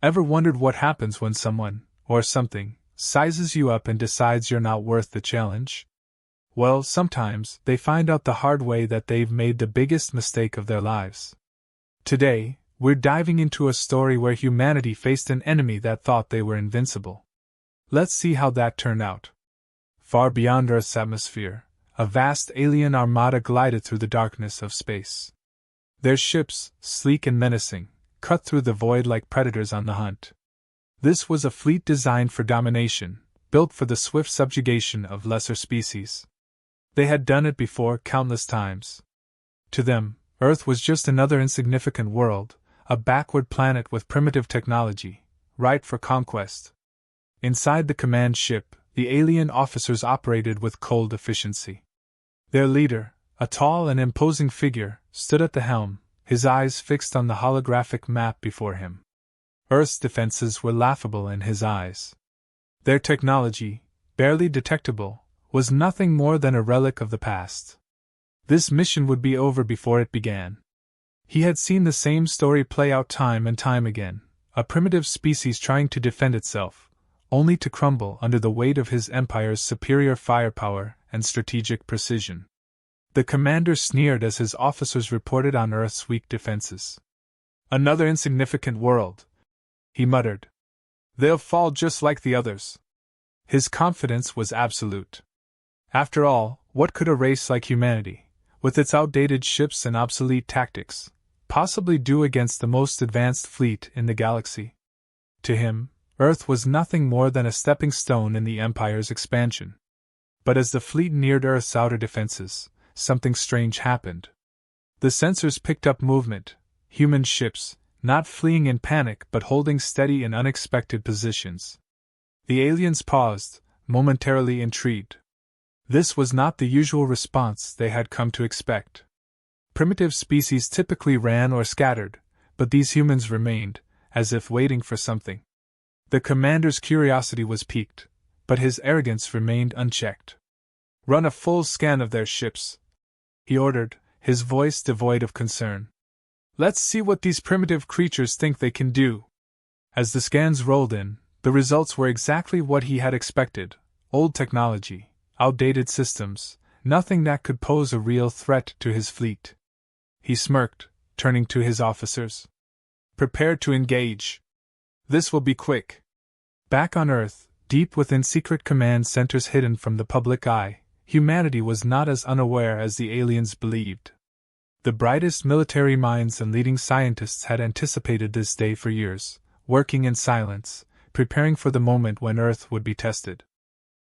Ever wondered what happens when someone, or something, sizes you up and decides you're not worth the challenge? Well, sometimes they find out the hard way that they've made the biggest mistake of their lives. Today, we're diving into a story where humanity faced an enemy that thought they were invincible. Let's see how that turned out. Far beyond Earth's atmosphere, a vast alien armada glided through the darkness of space. Their ships, sleek and menacing, cut through the void like predators on the hunt. This was a fleet designed for domination, built for the swift subjugation of lesser species. They had done it before countless times. To them, Earth was just another insignificant world, a backward planet with primitive technology, ripe for conquest. Inside the command ship, the alien officers operated with cold efficiency. Their leader, a tall and imposing figure, stood at the helm, his eyes fixed on the holographic map before him. Earth's defenses were laughable in his eyes. Their technology, barely detectable, was nothing more than a relic of the past. This mission would be over before it began. He had seen the same story play out time and time again, a primitive species trying to defend itself, only to crumble under the weight of his empire's superior firepower and strategic precision. The commander sneered as his officers reported on Earth's weak defenses. "Another insignificant world," he muttered. "They'll fall just like the others." His confidence was absolute. After all, what could a race like humanity, with its outdated ships and obsolete tactics, possibly do against the most advanced fleet in the galaxy? To him, Earth was nothing more than a stepping stone in the Empire's expansion. But as the fleet neared Earth's outer defenses, something strange happened. The sensors picked up movement, human ships, not fleeing in panic but holding steady in unexpected positions. The aliens paused, momentarily intrigued. This was not the usual response they had come to expect. Primitive species typically ran or scattered, but these humans remained, as if waiting for something. The commander's curiosity was piqued, but his arrogance remained unchecked. "Run a full scan of their ships," he ordered, his voice devoid of concern. "Let's see what these primitive creatures think they can do." As the scans rolled in, the results were exactly what he had expected: old technology, outdated systems, nothing that could pose a real threat to his fleet. He smirked, turning to his officers. "Prepare to engage. This will be quick." Back on Earth, deep within secret command centers hidden from the public eye, humanity was not as unaware as the aliens believed. The brightest military minds and leading scientists had anticipated this day for years, working in silence, preparing for the moment when Earth would be tested.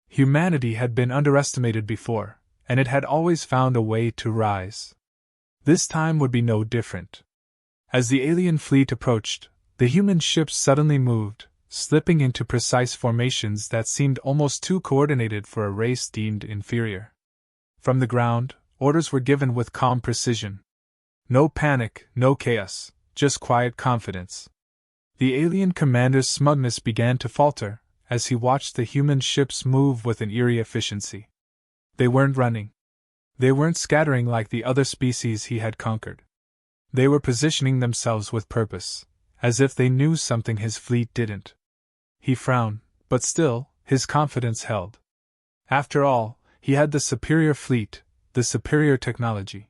Humanity had been underestimated before, and it had always found a way to rise. This time would be no different. As the alien fleet approached, the human ships suddenly moved, slipping into precise formations that seemed almost too coordinated for a race deemed inferior. From the ground, orders were given with calm precision. No panic, no chaos, just quiet confidence. The alien commander's smugness began to falter as he watched the human ships move with an eerie efficiency. They weren't running. They weren't scattering like the other species he had conquered. They were positioning themselves with purpose, as if they knew something his fleet didn't. He frowned, but still, his confidence held. After all, he had the superior fleet, the superior technology.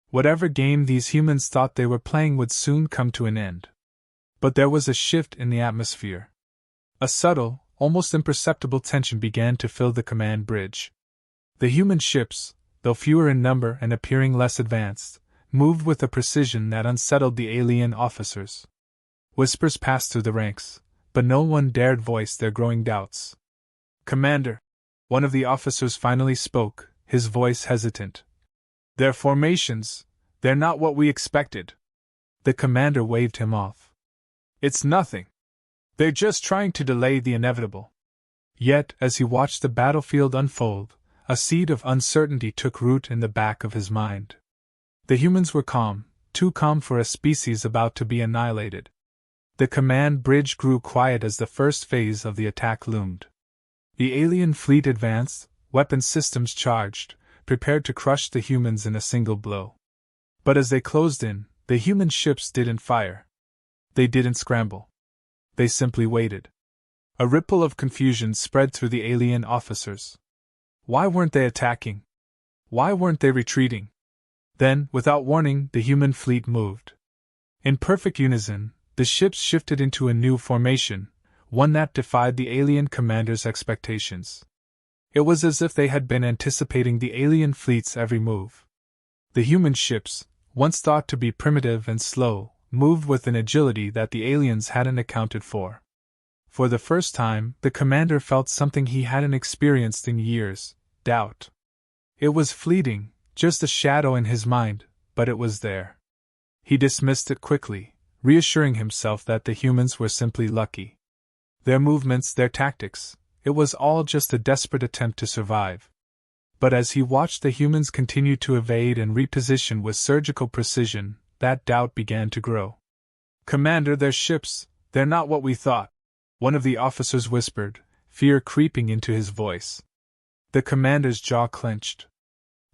Whatever game these humans thought they were playing would soon come to an end. But there was a shift in the atmosphere. A subtle, almost imperceptible tension began to fill the command bridge. The human ships, though fewer in number and appearing less advanced, moved with a precision that unsettled the alien officers. Whispers passed through the ranks, but no one dared voice their growing doubts. "Commander," one of the officers finally spoke, his voice hesitant. "Their formations, they're not what we expected." The commander waved him off. "It's nothing. They're just trying to delay the inevitable." Yet, as he watched the battlefield unfold, a seed of uncertainty took root in the back of his mind. The humans were calm, too calm for a species about to be annihilated. The command bridge grew quiet as the first phase of the attack loomed. The alien fleet advanced, weapon systems charged, prepared to crush the humans in a single blow. But as they closed in, the human ships didn't fire. They didn't scramble. They simply waited. A ripple of confusion spread through the alien officers. Why weren't they attacking? Why weren't they retreating? Then, without warning, the human fleet moved. In perfect unison, the ships shifted into a new formation, one that defied the alien commander's expectations. It was as if they had been anticipating the alien fleet's every move. The human ships, once thought to be primitive and slow, moved with an agility that the aliens hadn't accounted for. For the first time, the commander felt something he hadn't experienced in years: doubt. It was fleeting, just a shadow in his mind, but it was there. He dismissed it quickly, reassuring himself that the humans were simply lucky. Their movements, their tactics, it was all just a desperate attempt to survive. But as he watched the humans continue to evade and reposition with surgical precision, that doubt began to grow. "Commander, their ships, they're not what we thought," one of the officers whispered, fear creeping into his voice. The commander's jaw clenched.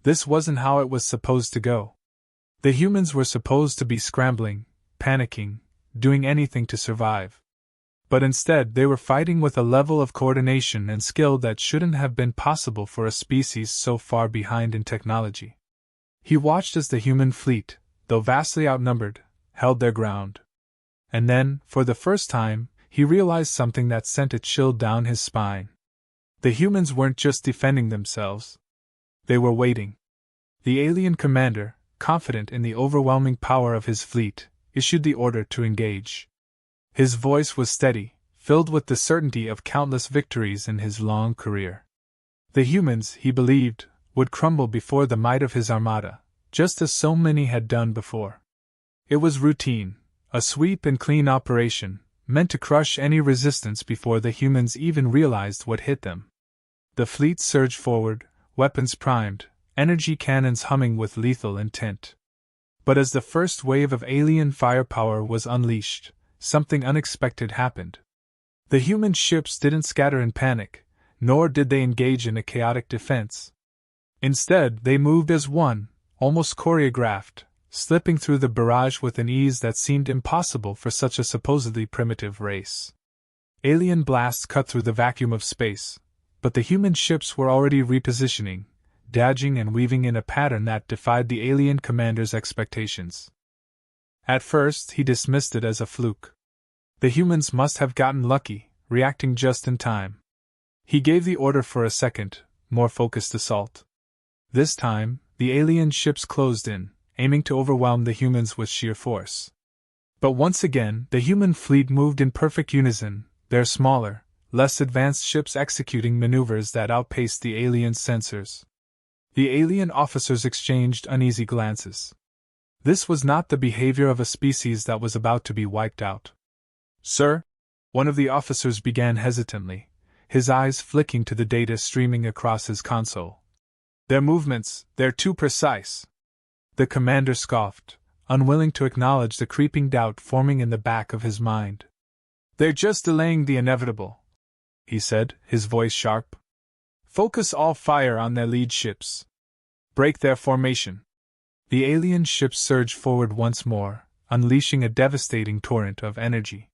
This wasn't how it was supposed to go. The humans were supposed to be scrambling, panicking, doing anything to survive. But instead they were fighting with a level of coordination and skill that shouldn't have been possible for a species so far behind in technology. He watched as the human fleet, though vastly outnumbered, held their ground. And then, for the first time, he realized something that sent a chill down his spine. The humans weren't just defending themselves. They were waiting. The alien commander, confident in the overwhelming power of his fleet, issued the order to engage. His voice was steady, filled with the certainty of countless victories in his long career. The humans, he believed, would crumble before the might of his armada, just as so many had done before. It was routine, a sweep and clean operation, meant to crush any resistance before the humans even realized what hit them. The fleet surged forward, weapons primed, energy cannons humming with lethal intent. But as the first wave of alien firepower was unleashed, something unexpected happened. The human ships didn't scatter in panic, nor did they engage in a chaotic defense. Instead, they moved as one, almost choreographed, slipping through the barrage with an ease that seemed impossible for such a supposedly primitive race. Alien blasts cut through the vacuum of space, but the human ships were already repositioning, dodging and weaving in a pattern that defied the alien commander's expectations. At first, he dismissed it as a fluke. The humans must have gotten lucky, reacting just in time. He gave the order for a second, more focused assault. This time, the alien ships closed in, aiming to overwhelm the humans with sheer force. But once again, the human fleet moved in perfect unison, their smaller, less advanced ships executing maneuvers that outpaced the alien sensors. The alien officers exchanged uneasy glances. This was not the behavior of a species that was about to be wiped out. "Sir?" one of the officers began hesitantly, his eyes flicking to the data streaming across his console. "Their movements, they're too precise." The commander scoffed, unwilling to acknowledge the creeping doubt forming in the back of his mind. "They're just delaying the inevitable," he said, his voice sharp. "Focus all fire on their lead ships. Break their formation." The alien ships surged forward once more, unleashing a devastating torrent of energy.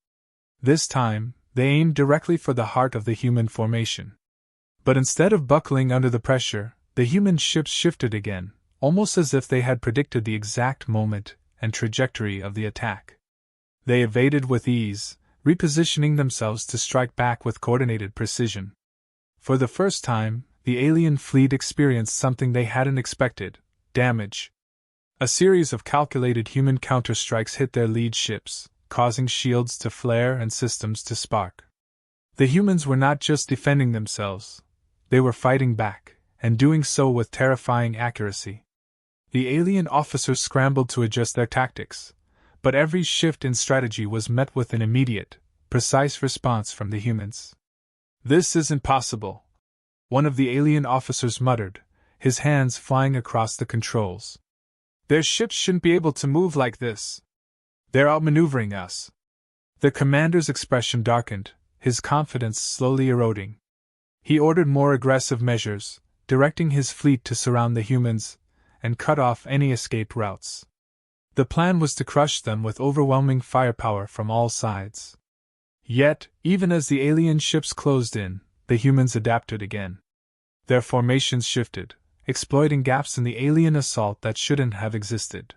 This time, they aimed directly for the heart of the human formation. But instead of buckling under the pressure, the human ships shifted again, almost as if they had predicted the exact moment and trajectory of the attack. They evaded with ease, repositioning themselves to strike back with coordinated precision. For the first time, the alien fleet experienced something they hadn't expected: damage. A series of calculated human counterstrikes hit their lead ships, causing shields to flare and systems to spark. The humans were not just defending themselves, they were fighting back, and doing so with terrifying accuracy. The alien officers scrambled to adjust their tactics, but every shift in strategy was met with an immediate, precise response from the humans. "This isn't possible," one of the alien officers muttered, his hands flying across the controls. "Their ships shouldn't be able to move like this. They're outmaneuvering us." The commander's expression darkened, his confidence slowly eroding. He ordered more aggressive measures, directing his fleet to surround the humans and cut off any escape routes. The plan was to crush them with overwhelming firepower from all sides. Yet, even as the alien ships closed in, the humans adapted again. Their formations shifted, exploiting gaps in the alien assault that shouldn't have existed.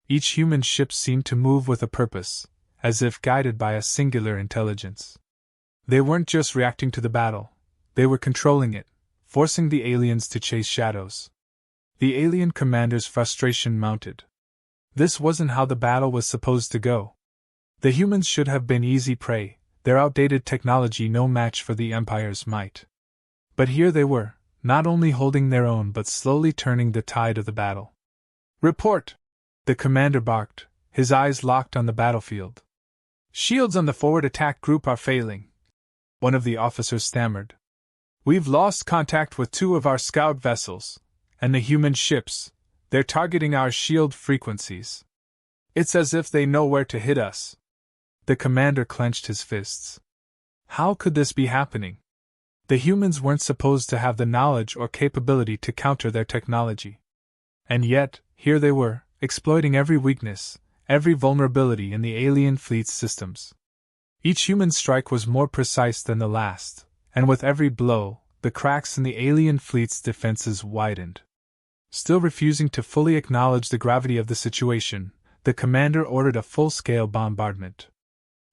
Each human ship seemed to move with a purpose, as if guided by a singular intelligence. They weren't just reacting to the battle, they were controlling it, forcing the aliens to chase shadows. The alien commander's frustration mounted. This wasn't how the battle was supposed to go. The humans should have been easy prey, their outdated technology no match for the Empire's might. But here they were, not only holding their own but slowly turning the tide of the battle. "Report!" the commander barked, his eyes locked on the battlefield. "Shields on the forward attack group are failing," one of the officers stammered. "We've lost contact with 2 of our scout vessels, and the human ships, they're targeting our shield frequencies. It's as if they know where to hit us." The commander clenched his fists. How could this be happening? The humans weren't supposed to have the knowledge or capability to counter their technology. And yet, here they were, exploiting every weakness, every vulnerability in the alien fleet's systems. Each human strike was more precise than the last, and with every blow, the cracks in the alien fleet's defenses widened. Still refusing to fully acknowledge the gravity of the situation, the commander ordered a full-scale bombardment.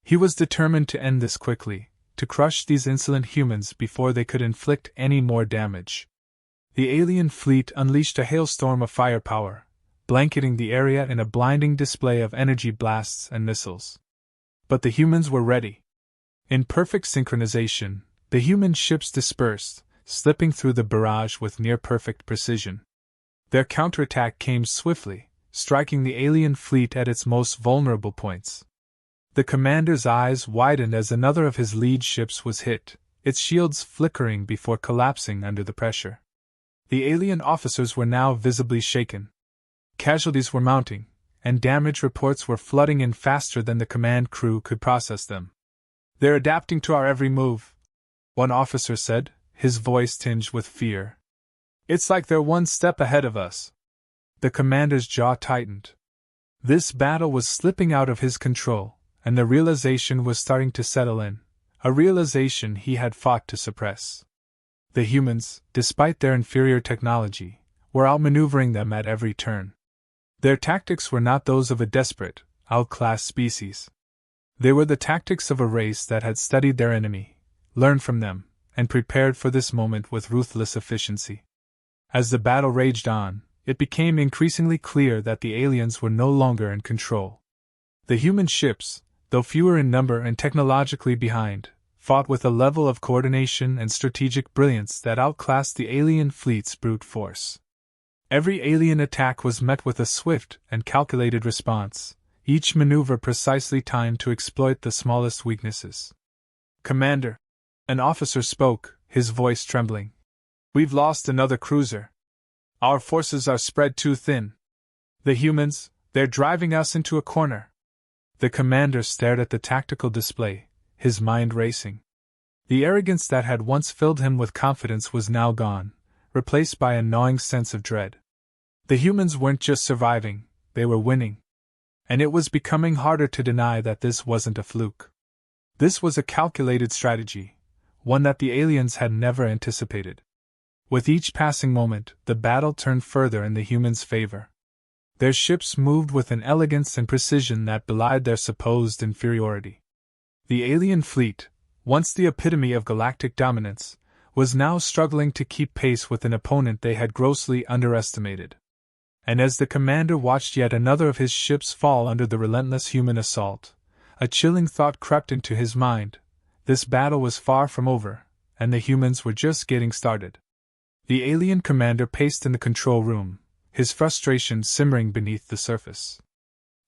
He was determined to end this quickly, to crush these insolent humans before they could inflict any more damage. The alien fleet unleashed a hailstorm of firepower, blanketing the area in a blinding display of energy blasts and missiles. But the humans were ready. In perfect synchronization, the human ships dispersed, slipping through the barrage with near-perfect precision. Their counterattack came swiftly, striking the alien fleet at its most vulnerable points. The commander's eyes widened as another of his lead ships was hit, its shields flickering before collapsing under the pressure. The alien officers were now visibly shaken. Casualties were mounting, and damage reports were flooding in faster than the command crew could process them. "They're adapting to our every move," one officer said, his voice tinged with fear. "It's like they're one step ahead of us." The commander's jaw tightened. This battle was slipping out of his control, and the realization was starting to settle in, a realization he had fought to suppress. The humans, despite their inferior technology, were outmaneuvering them at every turn. Their tactics were not those of a desperate, outclassed species. They were the tactics of a race that had studied their enemy, learned from them, and prepared for this moment with ruthless efficiency. As the battle raged on, it became increasingly clear that the aliens were no longer in control. The human ships, though fewer in number and technologically behind, fought with a level of coordination and strategic brilliance that outclassed the alien fleet's brute force. Every alien attack was met with a swift and calculated response, each maneuver precisely timed to exploit the smallest weaknesses. "Commander," an officer spoke, his voice trembling. "We've lost another cruiser. Our forces are spread too thin. The humans, they're driving us into a corner." The commander stared at the tactical display, his mind racing. The arrogance that had once filled him with confidence was now gone, replaced by a gnawing sense of dread. The humans weren't just surviving, they were winning. And it was becoming harder to deny that this wasn't a fluke. This was a calculated strategy, one that the aliens had never anticipated. With each passing moment, the battle turned further in the humans' favor. Their ships moved with an elegance and precision that belied their supposed inferiority. The alien fleet, once the epitome of galactic dominance, was now struggling to keep pace with an opponent they had grossly underestimated. And as the commander watched yet another of his ships fall under the relentless human assault, a chilling thought crept into his mind: this battle was far from over, and the humans were just getting started. The alien commander paced in the control room, his frustration simmering beneath the surface.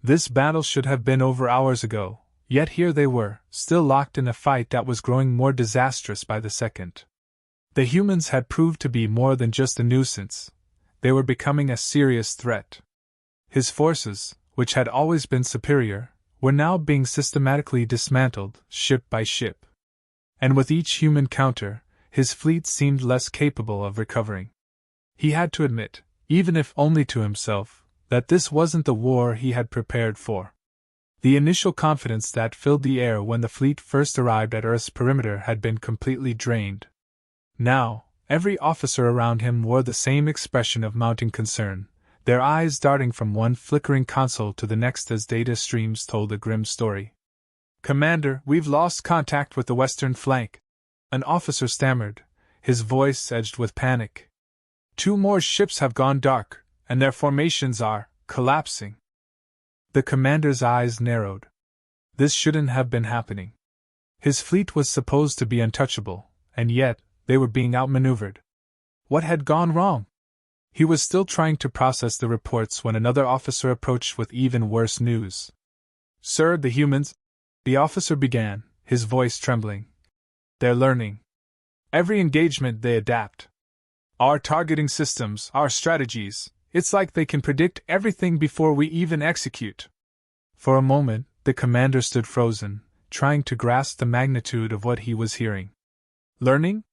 This battle should have been over hours ago, yet here they were, still locked in a fight that was growing more disastrous by the second. The humans had proved to be more than just a nuisance. They were becoming a serious threat. His forces, which had always been superior, were now being systematically dismantled, ship by ship. And with each human counter, his fleet seemed less capable of recovering. He had to admit, even if only to himself, that this wasn't the war he had prepared for. The initial confidence that filled the air when the fleet first arrived at Earth's perimeter had been completely drained. Now, every officer around him wore the same expression of mounting concern, their eyes darting from one flickering console to the next as data streams told a grim story. "Commander, we've lost contact with the western flank," an officer stammered, his voice edged with panic. "2 more ships have gone dark, and their formations are collapsing." The commander's eyes narrowed. This shouldn't have been happening. His fleet was supposed to be untouchable, and yet they were being outmaneuvered. What had gone wrong? He was still trying to process the reports when another officer approached with even worse news. "Sir, the humans," the officer began, his voice trembling. "They're learning. Every engagement they adapt. Our targeting systems, our strategies, it's like they can predict everything before we even execute." For a moment, the commander stood frozen, trying to grasp the magnitude of what he was hearing. Learning?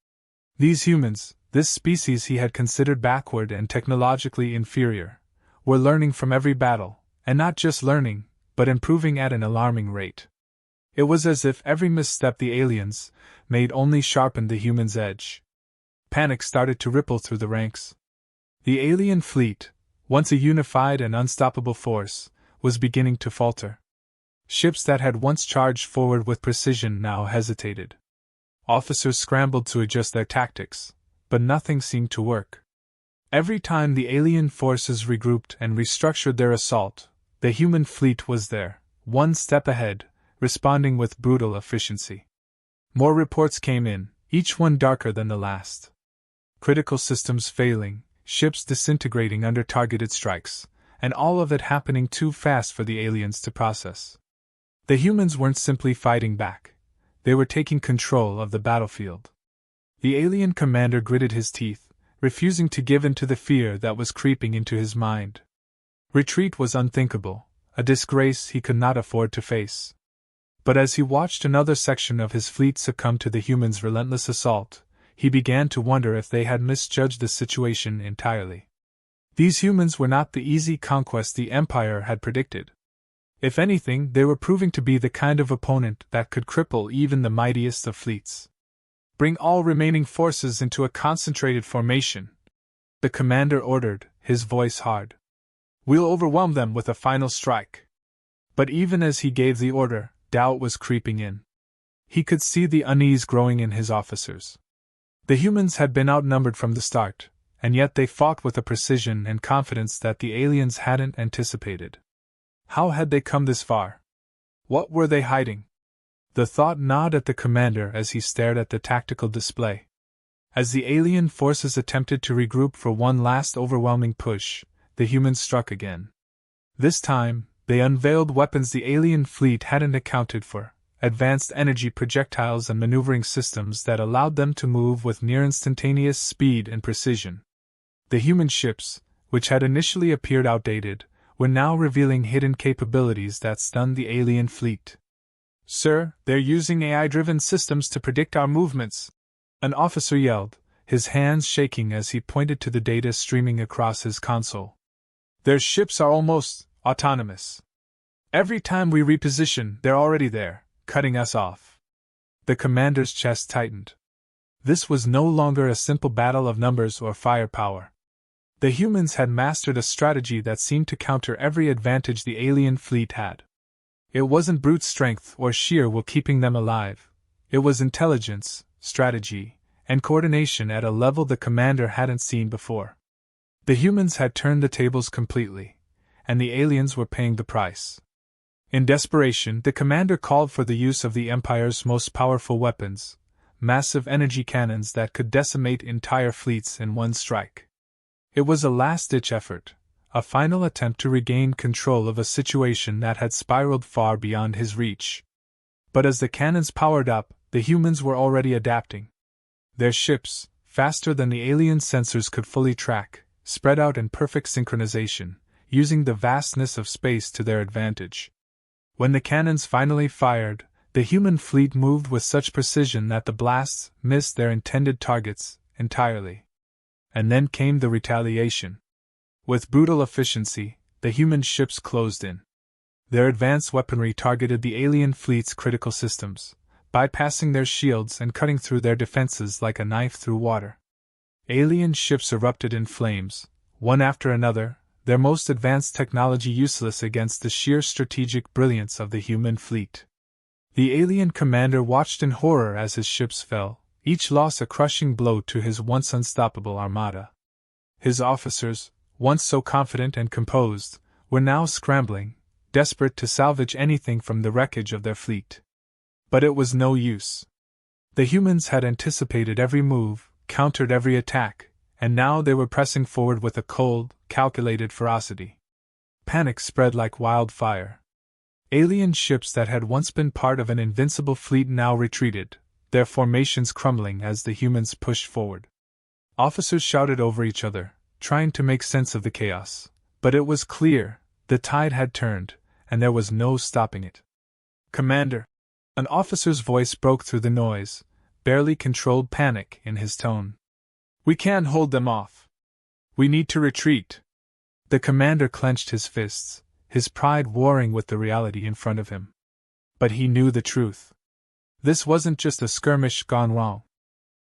These humans, this species he had considered backward and technologically inferior, were learning from every battle, and not just learning, but improving at an alarming rate. It was as if every misstep the aliens made only sharpened the humans' edge. Panic started to ripple through the ranks. The alien fleet, once a unified and unstoppable force, was beginning to falter. Ships that had once charged forward with precision now hesitated. Officers scrambled to adjust their tactics, but nothing seemed to work. Every time the alien forces regrouped and restructured their assault, the human fleet was there, one step ahead, responding with brutal efficiency. More reports came in, each one darker than the last. Critical systems failing, ships disintegrating under targeted strikes, and all of it happening too fast for the aliens to process. The humans weren't simply fighting back. They were taking control of the battlefield. The alien commander gritted his teeth, refusing to give in to the fear that was creeping into his mind. Retreat was unthinkable, a disgrace he could not afford to face. But as he watched another section of his fleet succumb to the humans' relentless assault, he began to wonder if they had misjudged the situation entirely. These humans were not the easy conquest the Empire had predicted. If anything, they were proving to be the kind of opponent that could cripple even the mightiest of fleets. "Bring all remaining forces into a concentrated formation," the commander ordered, his voice hard. "We'll overwhelm them with a final strike." But even as he gave the order, doubt was creeping in. He could see the unease growing in his officers. The humans had been outnumbered from the start, and yet they fought with a precision and confidence that the aliens hadn't anticipated. How had they come this far? What were they hiding? The thought gnawed at the commander as he stared at the tactical display. As the alien forces attempted to regroup for one last overwhelming push, the humans struck again. This time, they unveiled weapons the alien fleet hadn't accounted for, advanced energy projectiles and maneuvering systems that allowed them to move with near-instantaneous speed and precision. The human ships, which had initially appeared outdated, were now revealing hidden capabilities that stunned the alien fleet. "Sir, they're using AI-driven systems to predict our movements," an officer yelled, his hands shaking as he pointed to the data streaming across his console. "Their ships are almost autonomous. Every time we reposition, they're already there, cutting us off." The commander's chest tightened. This was no longer a simple battle of numbers or firepower. The humans had mastered a strategy that seemed to counter every advantage the alien fleet had. It wasn't brute strength or sheer will keeping them alive. It was intelligence, strategy, and coordination at a level the commander hadn't seen before. The humans had turned the tables completely, and the aliens were paying the price. In desperation, the commander called for the use of the Empire's most powerful weapons, massive energy cannons that could decimate entire fleets in one strike. It was a last-ditch effort, a final attempt to regain control of a situation that had spiraled far beyond his reach. But as the cannons powered up, the humans were already adapting. Their ships, faster than the alien sensors could fully track, spread out in perfect synchronization, using the vastness of space to their advantage. When the cannons finally fired, the human fleet moved with such precision that the blasts missed their intended targets entirely. And then came the retaliation. With brutal efficiency, the human ships closed in. Their advanced weaponry targeted the alien fleet's critical systems, bypassing their shields and cutting through their defenses like a knife through water. Alien ships erupted in flames, one after another, their most advanced technology useless against the sheer strategic brilliance of the human fleet. The alien commander watched in horror as his ships fell, each loss a crushing blow to his once unstoppable armada. His officers, once so confident and composed, were now scrambling, desperate to salvage anything from the wreckage of their fleet. But it was no use. The humans had anticipated every move, countered every attack, and now they were pressing forward with a cold, calculated ferocity. Panic spread like wildfire. Alien ships that had once been part of an invincible fleet now retreated, their formations crumbling as the humans pushed forward. Officers shouted over each other, trying to make sense of the chaos, but it was clear, the tide had turned, and there was no stopping it. "Commander!" An officer's voice broke through the noise, barely controlled panic in his tone. "We can't hold them off. We need to retreat." The commander clenched his fists, his pride warring with the reality in front of him. But he knew the truth. This wasn't just a skirmish gone wrong.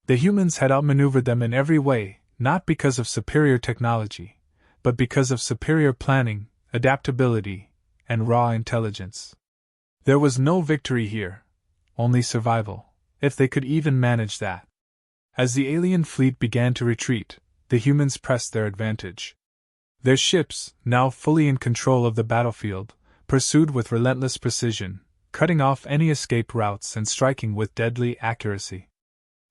The humans had outmaneuvered them in every way, not because of superior technology, but because of superior planning, adaptability, and raw intelligence. There was no victory here, only survival, if they could even manage that. As the alien fleet began to retreat, the humans pressed their advantage. Their ships, now fully in control of the battlefield, pursued with relentless precision, cutting off any escape routes and striking with deadly accuracy.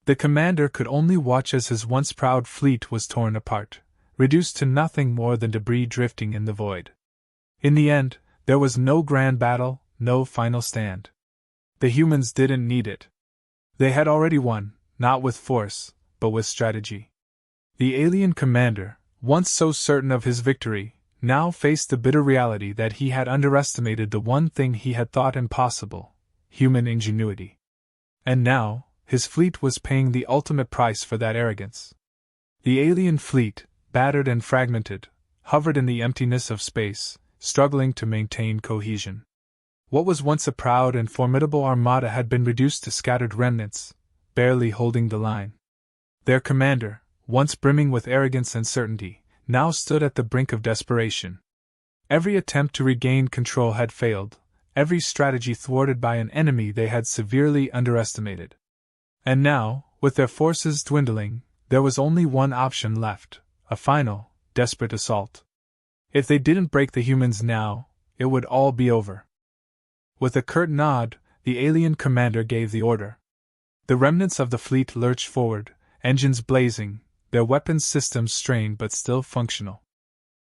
The commander could only watch as his once proud fleet was torn apart, reduced to nothing more than debris drifting in the void. In the end, there was no grand battle, no final stand. The humans didn't need it. They had already won, not with force, but with strategy. The alien commander, once so certain of his victory, now faced the bitter reality that he had underestimated the one thing he had thought impossible: human ingenuity. And now, his fleet was paying the ultimate price for that arrogance. The alien fleet, battered and fragmented, hovered in the emptiness of space, struggling to maintain cohesion. What was once a proud and formidable armada had been reduced to scattered remnants, barely holding the line. Their commander, once brimming with arrogance and certainty, now stood at the brink of desperation. Every attempt to regain control had failed, every strategy thwarted by an enemy they had severely underestimated. And now, with their forces dwindling, there was only one option left: a final, desperate assault. If they didn't break the humans now, it would all be over. With a curt nod, the alien commander gave the order. The remnants of the fleet lurched forward, engines blazing, their weapons systems strained but still functional.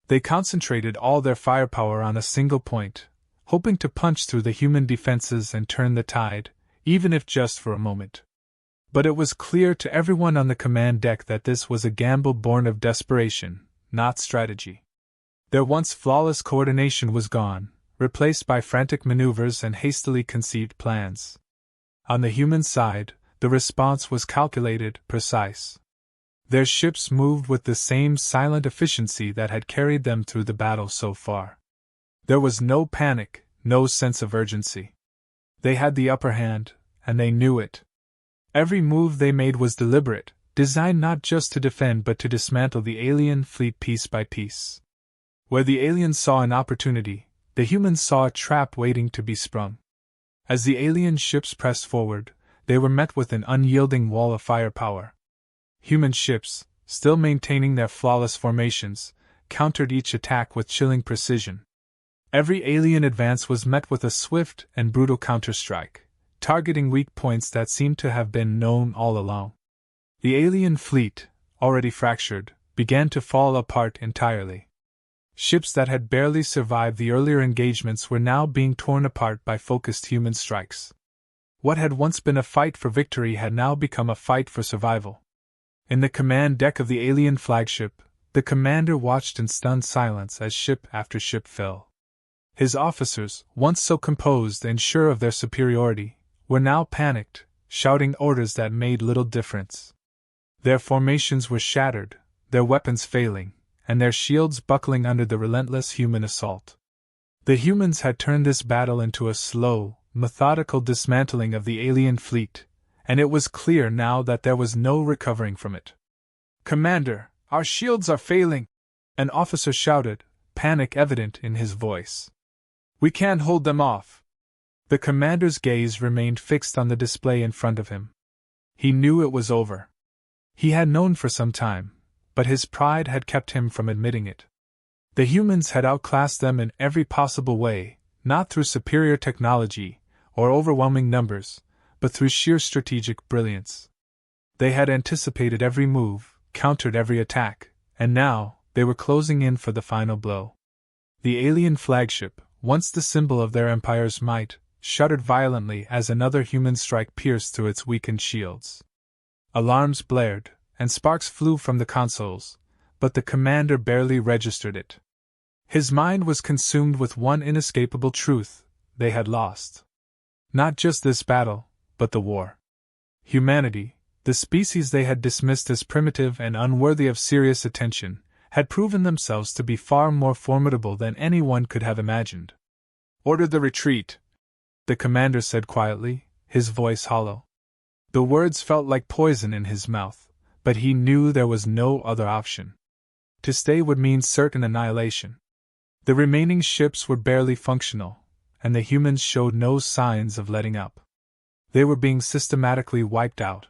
They concentrated all their firepower on a single point, hoping to punch through the human defenses and turn the tide, even if just for a moment. But it was clear to everyone on the command deck that this was a gamble born of desperation, not strategy. Their once flawless coordination was gone, replaced by frantic maneuvers and hastily conceived plans. On the human side, the response was calculated, precise. Their ships moved with the same silent efficiency that had carried them through the battle so far. There was no panic, no sense of urgency. They had the upper hand, and they knew it. Every move they made was deliberate, designed not just to defend but to dismantle the alien fleet piece by piece. Where the aliens saw an opportunity, the humans saw a trap waiting to be sprung. As the alien ships pressed forward, they were met with an unyielding wall of firepower. Human ships, still maintaining their flawless formations, countered each attack with chilling precision. Every alien advance was met with a swift and brutal counterstrike, targeting weak points that seemed to have been known all along. The alien fleet, already fractured, began to fall apart entirely. Ships that had barely survived the earlier engagements were now being torn apart by focused human strikes. What had once been a fight for victory had now become a fight for survival. In the command deck of the alien flagship, the commander watched in stunned silence as ship after ship fell. His officers, once so composed and sure of their superiority, were now panicked, shouting orders that made little difference. Their formations were shattered, their weapons failing, and their shields buckling under the relentless human assault. The humans had turned this battle into a slow, methodical dismantling of the alien fleet, and it was clear now that there was no recovering from it. "Commander, our shields are failing!" an officer shouted, panic evident in his voice. "We can't hold them off." The commander's gaze remained fixed on the display in front of him. He knew it was over. He had known for some time, but his pride had kept him from admitting it. The humans had outclassed them in every possible way, not through superior technology or overwhelming numbers, but through sheer strategic brilliance. They had anticipated every move, countered every attack, and now they were closing in for the final blow. The alien flagship, once the symbol of their empire's might, shuddered violently as another human strike pierced through its weakened shields. Alarms blared, and sparks flew from the consoles, but the commander barely registered it. His mind was consumed with one inescapable truth: they had lost. Not just this battle, but the war. Humanity, the species they had dismissed as primitive and unworthy of serious attention, had proven themselves to be far more formidable than anyone could have imagined. "Order the retreat," the commander said quietly, his voice hollow. The words felt like poison in his mouth, but he knew there was no other option. To stay would mean certain annihilation. The remaining ships were barely functional, and the humans showed no signs of letting up. They were being systematically wiped out.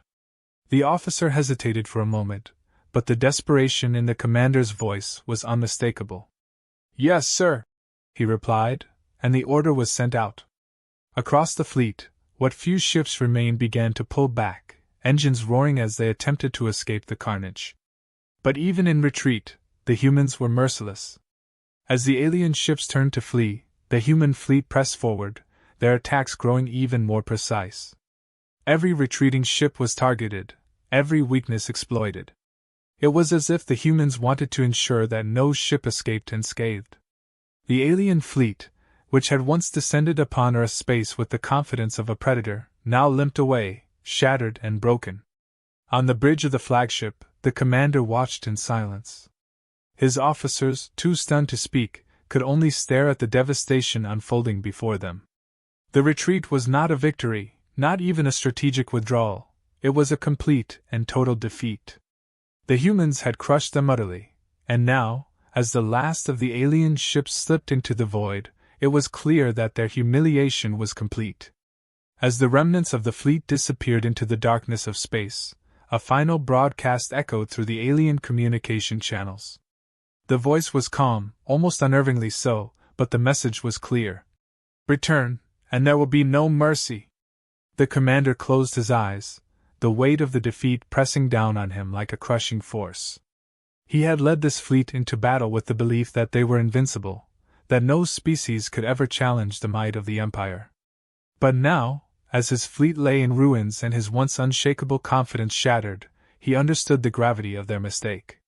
The officer hesitated for a moment, but the desperation in the commander's voice was unmistakable. "Yes, sir," he replied, and the order was sent out. Across the fleet, what few ships remained began to pull back, engines roaring as they attempted to escape the carnage. But even in retreat, the humans were merciless. As the alien ships turned to flee, the human fleet pressed forward, their attacks growing even more precise. Every retreating ship was targeted, every weakness exploited. It was as if the humans wanted to ensure that no ship escaped unscathed. The alien fleet, which had once descended upon Earth's space with the confidence of a predator, now limped away, shattered and broken. On the bridge of the flagship, the commander watched in silence. His officers, too stunned to speak, could only stare at the devastation unfolding before them. The retreat was not a victory, not even a strategic withdrawal. It was a complete and total defeat. The humans had crushed them utterly, and now, as the last of the alien ships slipped into the void, it was clear that their humiliation was complete. As the remnants of the fleet disappeared into the darkness of space, a final broadcast echoed through the alien communication channels. The voice was calm, almost unnervingly so, but the message was clear. "Return, and there will be no mercy." The commander closed his eyes, the weight of the defeat pressing down on him like a crushing force. He had led this fleet into battle with the belief that they were invincible, that no species could ever challenge the might of the Empire. But now, as his fleet lay in ruins and his once unshakable confidence shattered, he understood the gravity of their mistake.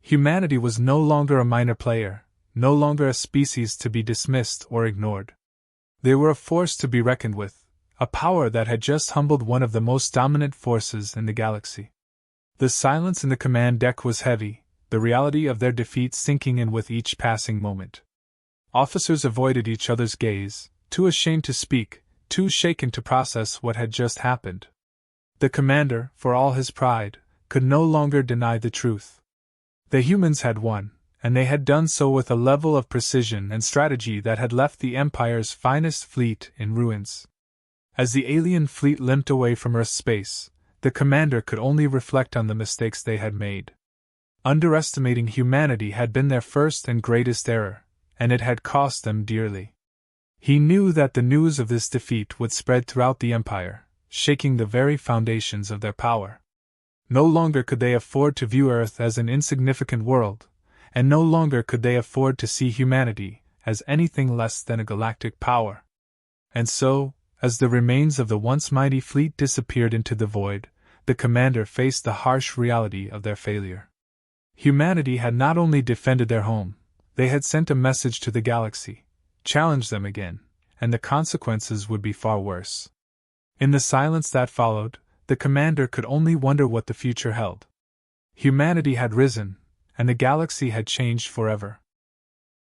Humanity was no longer a minor player, no longer a species to be dismissed or ignored. They were a force to be reckoned with, a power that had just humbled one of the most dominant forces in the galaxy. The silence in the command deck was heavy, the reality of their defeat sinking in with each passing moment. Officers avoided each other's gaze, too ashamed to speak, too shaken to process what had just happened. The commander, for all his pride, could no longer deny the truth. The humans had won, and they had done so with a level of precision and strategy that had left the Empire's finest fleet in ruins. As the alien fleet limped away from Earth's space, the commander could only reflect on the mistakes they had made. Underestimating humanity had been their first and greatest error, and it had cost them dearly. He knew that the news of this defeat would spread throughout the Empire, shaking the very foundations of their power. No longer could they afford to view Earth as an insignificant world, and no longer could they afford to see humanity as anything less than a galactic power. And so, as the remains of the once mighty fleet disappeared into the void, the commander faced the harsh reality of their failure. Humanity had not only defended their home, they had sent a message to the galaxy, challenged them again, and the consequences would be far worse. In the silence that followed, the commander could only wonder what the future held. Humanity had risen, and the galaxy had changed forever.